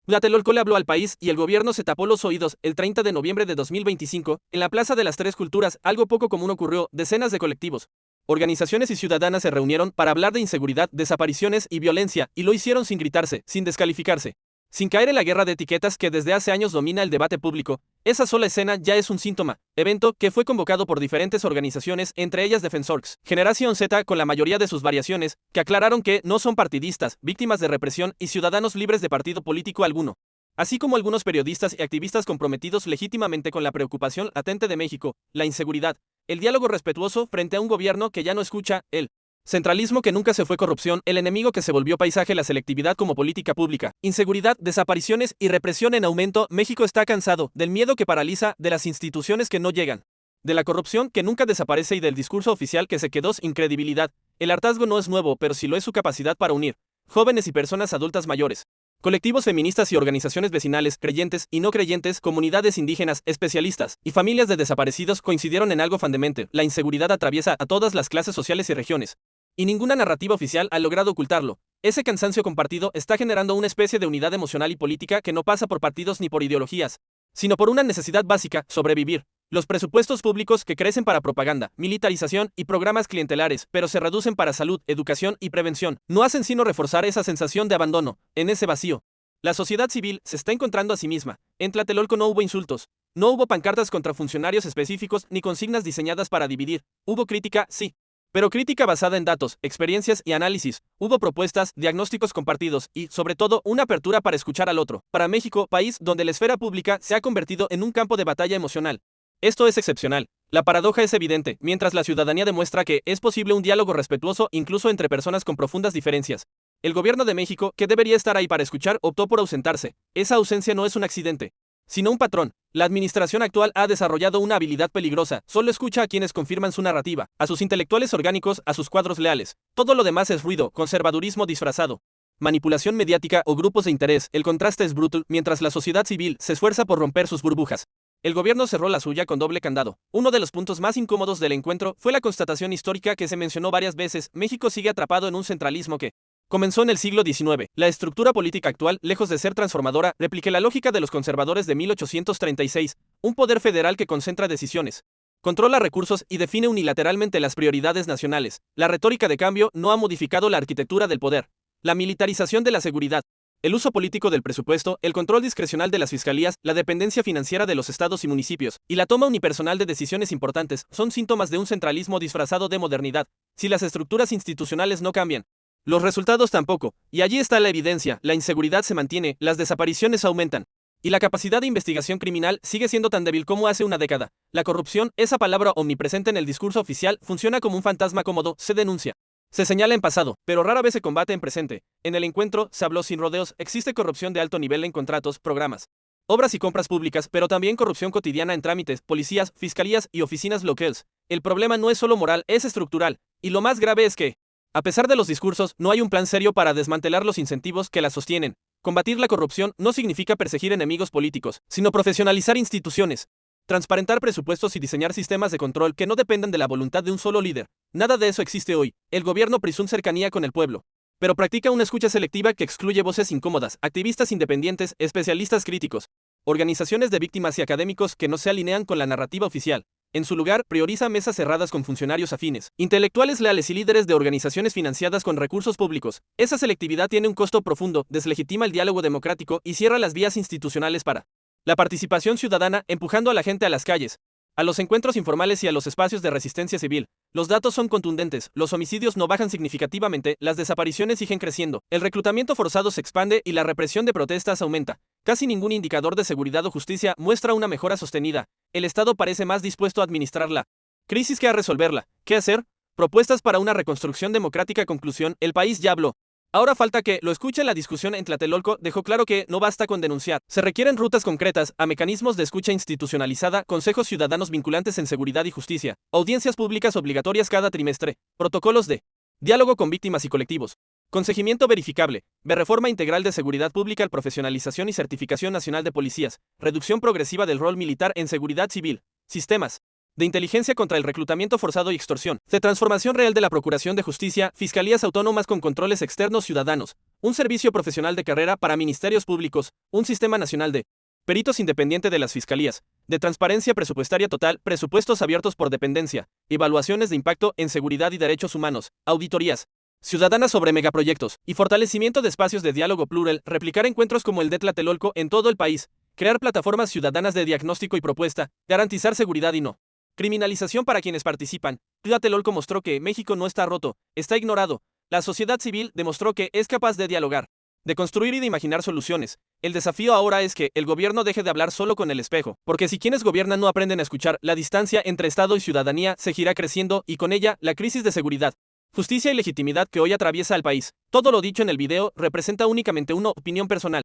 Tlatelolco le habló al país y el gobierno se tapó los oídos el 30 de noviembre de 2025, en la Plaza de las Tres Culturas. Algo poco común ocurrió: decenas de colectivos, organizaciones y ciudadanas se reunieron para hablar de inseguridad, desapariciones y violencia, y lo hicieron sin gritarse, sin descalificarse, sin caer en la guerra de etiquetas que desde hace años domina el debate público. Esa sola escena ya es un síntoma. Evento que fue convocado por diferentes organizaciones, entre ellas Defensorx, Generación Z, con la mayoría de sus variaciones, que aclararon que no son partidistas, víctimas de represión y ciudadanos libres de partido político alguno. Así como algunos periodistas y activistas comprometidos legítimamente con la preocupación latente de México, la inseguridad, el diálogo respetuoso frente a un gobierno que ya no escucha, el centralismo que nunca se fue corrupción, el enemigo que se volvió paisaje, la selectividad como política pública, inseguridad, desapariciones y represión en aumento. México está cansado del miedo que paraliza, de las instituciones que no llegan, de la corrupción que nunca desaparece y del discurso oficial que se quedó sin credibilidad. El hartazgo no es nuevo, pero sí lo es su capacidad para unir jóvenes y personas adultas mayores, colectivos feministas y organizaciones vecinales, creyentes y no creyentes, comunidades indígenas, especialistas y familias de desaparecidos coincidieron en algo fundamental: la inseguridad atraviesa a todas las clases sociales y regiones, y ninguna narrativa oficial ha logrado ocultarlo. Ese cansancio compartido está generando una especie de unidad emocional y política que no pasa por partidos ni por ideologías, sino por una necesidad básica: sobrevivir. Los presupuestos públicos que crecen para propaganda, militarización y programas clientelares, pero se reducen para salud, educación y prevención, no hacen sino reforzar esa sensación de abandono. En ese vacío, la sociedad civil se está encontrando a sí misma. En Tlatelolco no hubo insultos, no hubo pancartas contra funcionarios específicos ni consignas diseñadas para dividir. Hubo crítica, sí, pero crítica basada en datos, experiencias y análisis. Hubo propuestas, diagnósticos compartidos y, sobre todo, una apertura para escuchar al otro. Para México, país donde la esfera pública se ha convertido en un campo de batalla emocional, esto es excepcional. La paradoja es evidente: mientras la ciudadanía demuestra que es posible un diálogo respetuoso incluso entre personas con profundas diferencias, el gobierno de México, que debería estar ahí para escuchar, optó por ausentarse. Esa ausencia no es un accidente, sino un patrón. La administración actual ha desarrollado una habilidad peligrosa: solo escucha a quienes confirman su narrativa, a sus intelectuales orgánicos, a sus cuadros leales. Todo lo demás es ruido, conservadurismo disfrazado, manipulación mediática o grupos de interés. El contraste es brutal. Mientras la sociedad civil se esfuerza por romper sus burbujas, el gobierno cerró la suya con doble candado. Uno de los puntos más incómodos del encuentro fue la constatación histórica que se mencionó varias veces: México sigue atrapado en un centralismo que comenzó en el siglo XIX. La estructura política actual, lejos de ser transformadora, replica la lógica de los conservadores de 1836, un poder federal que concentra decisiones, controla recursos y define unilateralmente las prioridades nacionales. La retórica de cambio no ha modificado la arquitectura del poder. La militarización de la seguridad, el uso político del presupuesto, el control discrecional de las fiscalías, la dependencia financiera de los estados y municipios, y la toma unipersonal de decisiones importantes son síntomas de un centralismo disfrazado de modernidad. Si las estructuras institucionales no cambian, los resultados tampoco, y allí está la evidencia: la inseguridad se mantiene, las desapariciones aumentan, y la capacidad de investigación criminal sigue siendo tan débil como hace una década. La corrupción, esa palabra omnipresente en el discurso oficial, funciona como un fantasma cómodo: se denuncia, se señala en pasado, pero rara vez se combate en presente. En el encuentro se habló sin rodeos: existe corrupción de alto nivel en contratos, programas, obras y compras públicas, pero también corrupción cotidiana en trámites, policías, fiscalías y oficinas locales. El problema no es solo moral, es estructural, y lo más grave es que, a pesar de los discursos, no hay un plan serio para desmantelar los incentivos que la sostienen. Combatir la corrupción no significa perseguir enemigos políticos, sino profesionalizar instituciones, transparentar presupuestos y diseñar sistemas de control que no dependan de la voluntad de un solo líder. Nada de eso existe hoy. El gobierno presume cercanía con el pueblo, pero practica una escucha selectiva que excluye voces incómodas, activistas independientes, especialistas críticos, organizaciones de víctimas y académicos que no se alinean con la narrativa oficial. En su lugar, prioriza mesas cerradas con funcionarios afines, intelectuales leales y líderes de organizaciones financiadas con recursos públicos. Esa selectividad tiene un costo profundo: deslegitima el diálogo democrático y cierra las vías institucionales para la participación ciudadana, empujando a la gente a las calles, a los encuentros informales y a los espacios de resistencia civil. Los datos son contundentes: los homicidios no bajan significativamente, las desapariciones siguen creciendo, el reclutamiento forzado se expande y la represión de protestas aumenta. Casi ningún indicador de seguridad o justicia muestra una mejora sostenida. El Estado parece más dispuesto a administrar la crisis que a resolverla. ¿Qué hacer? Propuestas para una reconstrucción democrática. Conclusión: el país ya habló. Ahora falta que lo escuchen. La discusión en Tlatelolco dejó claro que no basta con denunciar. Se requieren rutas concretas, a mecanismos de escucha institucionalizada, consejos ciudadanos vinculantes en seguridad y justicia, audiencias públicas obligatorias cada trimestre, protocolos de diálogo con víctimas y colectivos, consejimiento verificable, reforma integral de seguridad pública, profesionalización y certificación nacional de policías, reducción progresiva del rol militar en seguridad civil, sistemas de inteligencia contra el reclutamiento forzado y extorsión, de transformación real de la Procuración de Justicia, fiscalías autónomas con controles externos ciudadanos, un servicio profesional de carrera para ministerios públicos, un sistema nacional de peritos independiente de las fiscalías, de transparencia presupuestaria total, presupuestos abiertos por dependencia, evaluaciones de impacto en seguridad y derechos humanos, auditorías ciudadanas sobre megaproyectos, y fortalecimiento de espacios de diálogo plural, replicar encuentros como el de Tlatelolco en todo el país, crear plataformas ciudadanas de diagnóstico y propuesta, garantizar seguridad y no criminalización para quienes participan. Tlatelolco mostró que México no está roto, está ignorado. La sociedad civil demostró que es capaz de dialogar, de construir y de imaginar soluciones. El desafío ahora es que el gobierno deje de hablar solo con el espejo, porque si quienes gobiernan no aprenden a escuchar, la distancia entre Estado y ciudadanía seguirá creciendo y con ella la crisis de seguridad, justicia y legitimidad que hoy atraviesa al país. Todo lo dicho en el video representa únicamente una opinión personal.